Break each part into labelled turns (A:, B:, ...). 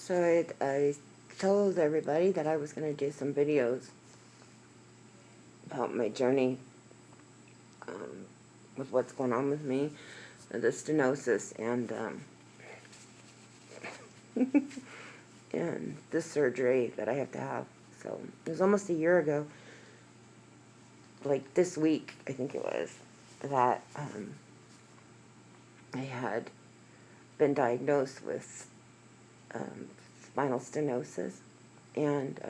A: So I told everybody that I was going to do some videos about my journey with what's going on with me, the stenosis, and the surgery that I have to have. So it was almost a year ago, like this week, I think it was, that I had been diagnosed with spinal stenosis, and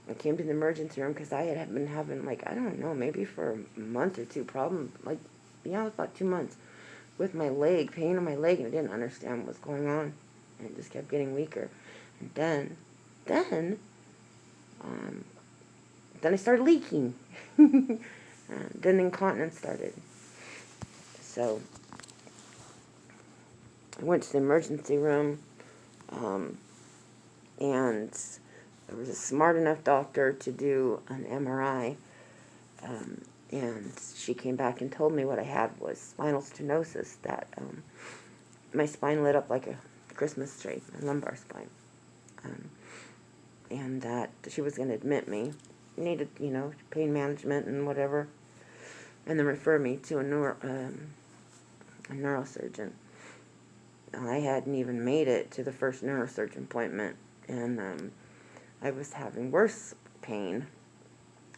A: I came to the emergency room because I had been having, like, I don't know, maybe for a month or two, problem, like, yeah, it was about 2 months, with my leg, pain in my leg, and I didn't understand what was going on, and it just kept getting weaker. And then I started leaking. Then incontinence started. So I went to the emergency room, and there was a smart enough doctor to do an MRI, and she came back and told me what I had was spinal stenosis, that my spine lit up like a Christmas tree, my lumbar spine, and that she was going to admit me, needed, pain management and whatever, and then refer me to a neurosurgeon. I hadn't even made it to the first neurosurgeon appointment, and I was having worse pain.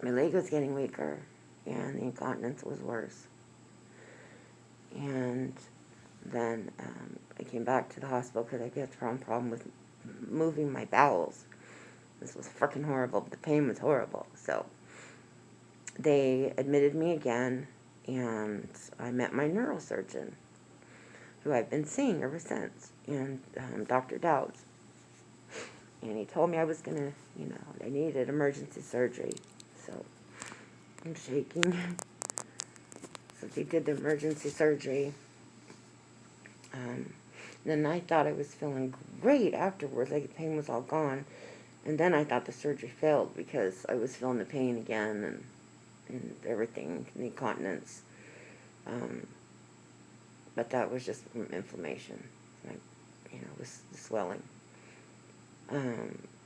A: My leg was getting weaker, and the incontinence was worse. And then I came back to the hospital because I had a problem with moving my bowels. This was freaking horrible. The pain was horrible. So they admitted me again, and I met my neurosurgeon, who I've been seeing ever since, and Dr. Dowds. And he told me I was going to, I needed emergency surgery. So I'm shaking. So they did the emergency surgery. Then I thought I was feeling great afterwards, like the pain was all gone. And then I thought the surgery failed because I was feeling the pain again and everything, the incontinence. But that was just from inflammation. Like, it was the swelling.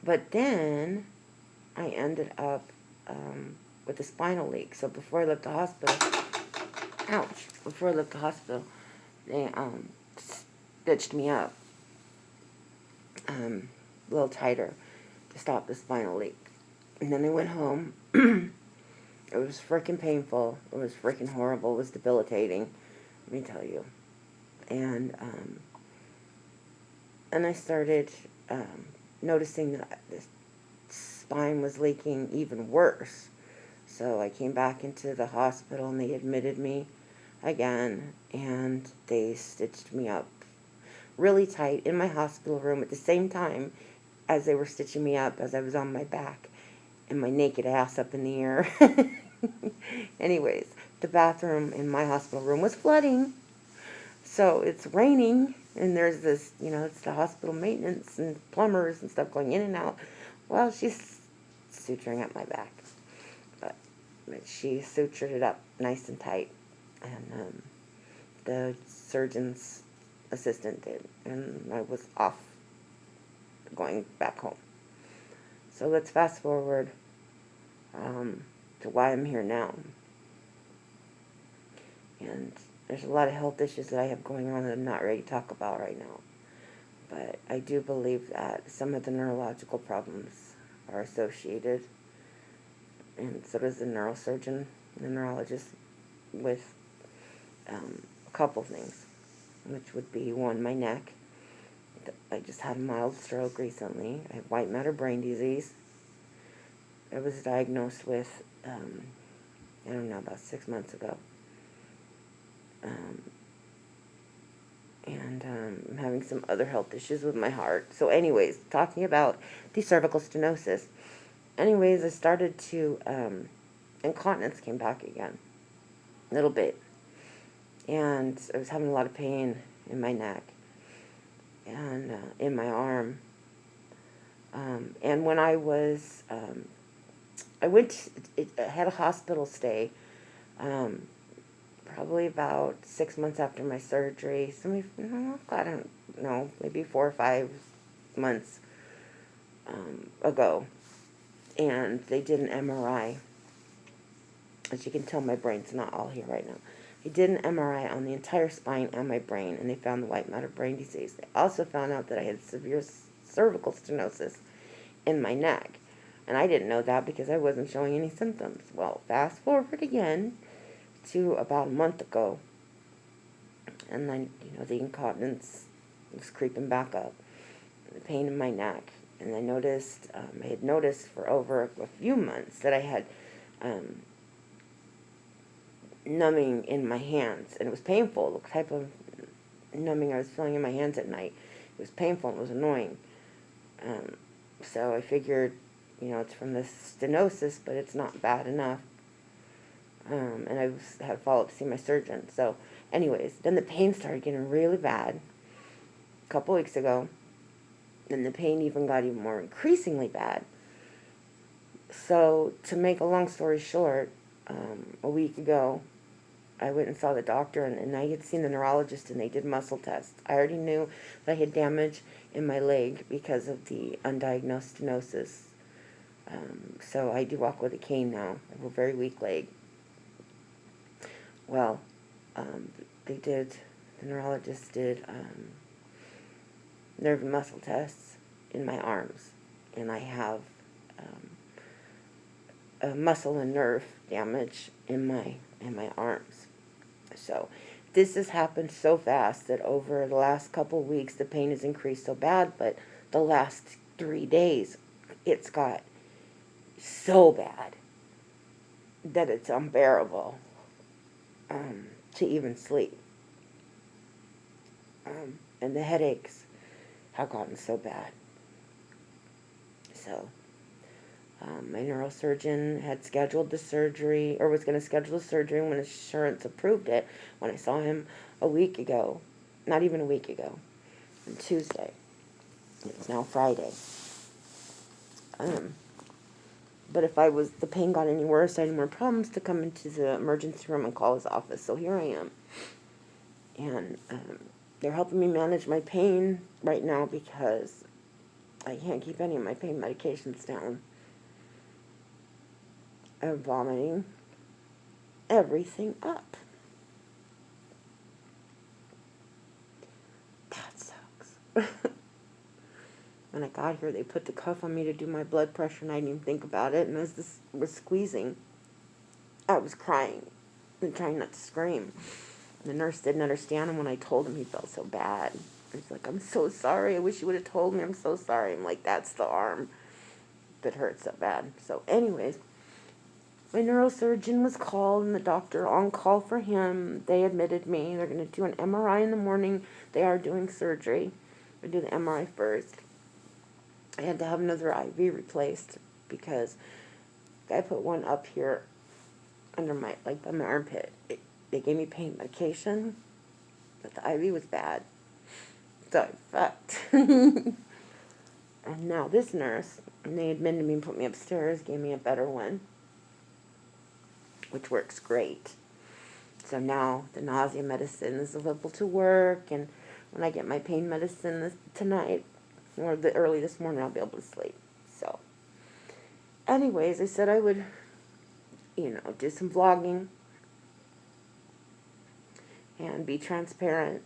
A: But then I ended up with a spinal leak. So before I left the hospital, they stitched me up a little tighter to stop the spinal leak. And then I went home. It was freaking painful. It was freaking horrible. It was debilitating, let me tell you. And I started noticing that the spine was leaking even worse. So I came back into the hospital, and they admitted me again, and they stitched me up really tight in my hospital room at the same time as they were stitching me up, as I was on my back and my naked ass up in the air. Anyways, the bathroom in my hospital room was flooding. So it's raining, and there's this, it's the hospital maintenance and plumbers and stuff going in and out. Well, she's suturing up my back. But she sutured it up nice and tight. And the surgeon's assistant did. And I was off going back home. So let's fast forward to why I'm here now. And there's a lot of health issues that I have going on that I'm not ready to talk about right now. But I do believe that some of the neurological problems are associated, and so does the neurosurgeon, the neurologist, with a couple things, which would be, one, my neck. I just had a mild stroke recently. I have white matter brain disease. I was diagnosed with, about 6 months ago. And I'm having some other health issues with my heart. So anyways, talking about the cervical stenosis. Anyways, I started to, incontinence came back again, a little bit. And I was having a lot of pain in my neck and in my arm. And when I was, I had a hospital stay, probably about 6 months after my surgery. I don't know, maybe 4 or 5, months ago, and they did an MRI. As you can tell, my brain's not all here right now. They did an MRI on the entire spine and my brain, and they found the white matter brain disease. They also found out that I had severe cervical stenosis in my neck. And I didn't know that because I wasn't showing any symptoms. Well, fast forward again to about a month ago, and then, the incontinence was creeping back up, the pain in my neck. And I had noticed for over a few months that I had numbing in my hands, and it was painful. The type of numbing I was feeling in my hands at night, it was painful and it was annoying. So I figured, it's from this stenosis, but it's not bad enough. And I had to follow up to see my surgeon. So anyways, then the pain started getting really bad a couple weeks ago. And the pain got even more increasingly bad. So to make a long story short, a week ago, I went and saw the doctor, and I had seen the neurologist, and they did muscle tests. I already knew that I had damage in my leg because of the undiagnosed stenosis. So I do walk with a cane now. I have a very weak leg. Well, the neurologist did nerve and muscle tests in my arms, and I have a muscle and nerve damage in my arms. So this has happened so fast that over the last couple of weeks the pain has increased so bad, but the last 3 days it's got so bad that it's unbearable to even sleep. And the headaches have gotten so bad. So my neurosurgeon had scheduled the surgery, or was going to schedule the surgery when insurance approved it, when I saw him a week ago. Not even a week ago. On Tuesday. It's now Friday. But if the pain got any worse, I had more problems to come into the emergency room and call his office. So here I am. And they're helping me manage my pain right now because I can't keep any of my pain medications down. I'm vomiting everything up. That sucks. When I got here, they put the cuff on me to do my blood pressure, and I didn't even think about it. And as this was squeezing, I was crying and trying not to scream. The nurse didn't understand him when I told him. He felt so bad. He's like, "I'm so sorry. I wish you would have told me. I'm so sorry." I'm like, "That's the arm that hurts so bad." So anyways, my neurosurgeon was called, and the doctor on call for him. They admitted me. They're going to do an MRI in the morning. They are doing surgery. They do the MRI first. I had to have another IV replaced because I put one up here under my, like by my armpit. They gave me pain medication, but the IV was bad. So I fucked. And now this nurse, and they admitted me and put me upstairs, gave me a better one, which works great. So now the nausea medicine is available to work, and when I get my pain medicine tonight, or early this morning, I'll be able to sleep. So, anyways, I said I would, do some vlogging and be transparent.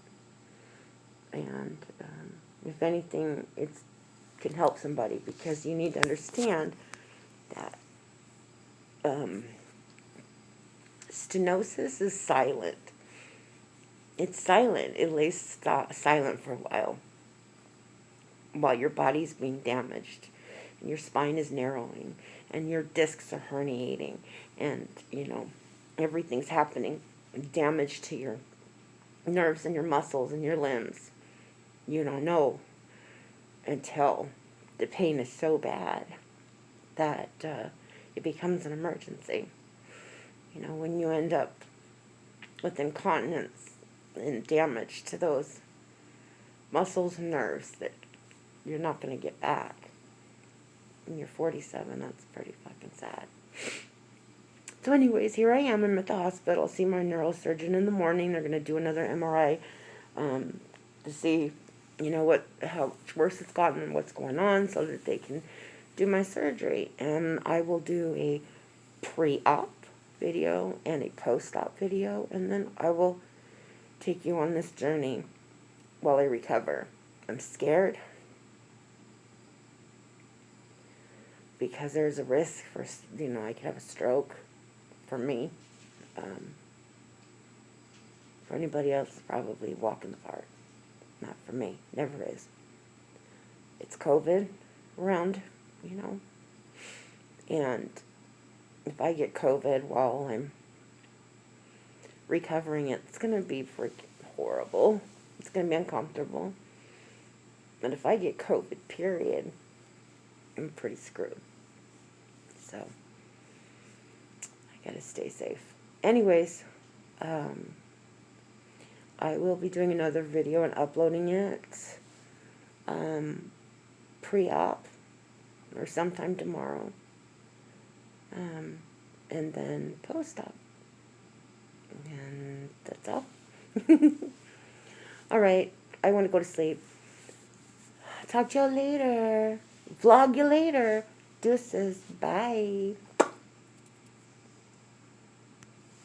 A: And if anything, it can help somebody, because you need to understand that stenosis is silent. It's silent. It lays silent for a while your body's being damaged, and your spine is narrowing, and your discs are herniating, and, everything's happening. Damage to your nerves and your muscles and your limbs. You don't know until the pain is so bad that it becomes an emergency. When you end up with incontinence and damage to those muscles and nerves that you're not going to get back. When you're 47, that's pretty fucking sad. So anyways, here I am. I'm at the hospital. See my neurosurgeon in the morning. They're going to do another MRI to see you know, how worse it's gotten and what's going on, so that they can do my surgery. And I will do a pre-op video and a post-op video, and then I will take you on this journey while I recover. I'm scared because there's a risk for, you know, I could have a stroke. For me, for anybody else, it's probably a walk in the park. Not for me. Never is. It's COVID around, you know. And if I get COVID while I'm recovering, it's going to be freaking horrible. It's going to be uncomfortable. And if I get COVID, period, I'm pretty screwed. So, I got to stay safe. Anyways, I will be doing another video and uploading it pre-op or sometime tomorrow, and then post-op, and that's all. Alright, I want to go to sleep. Talk to y'all later. Vlog you later. Deuces. Bye.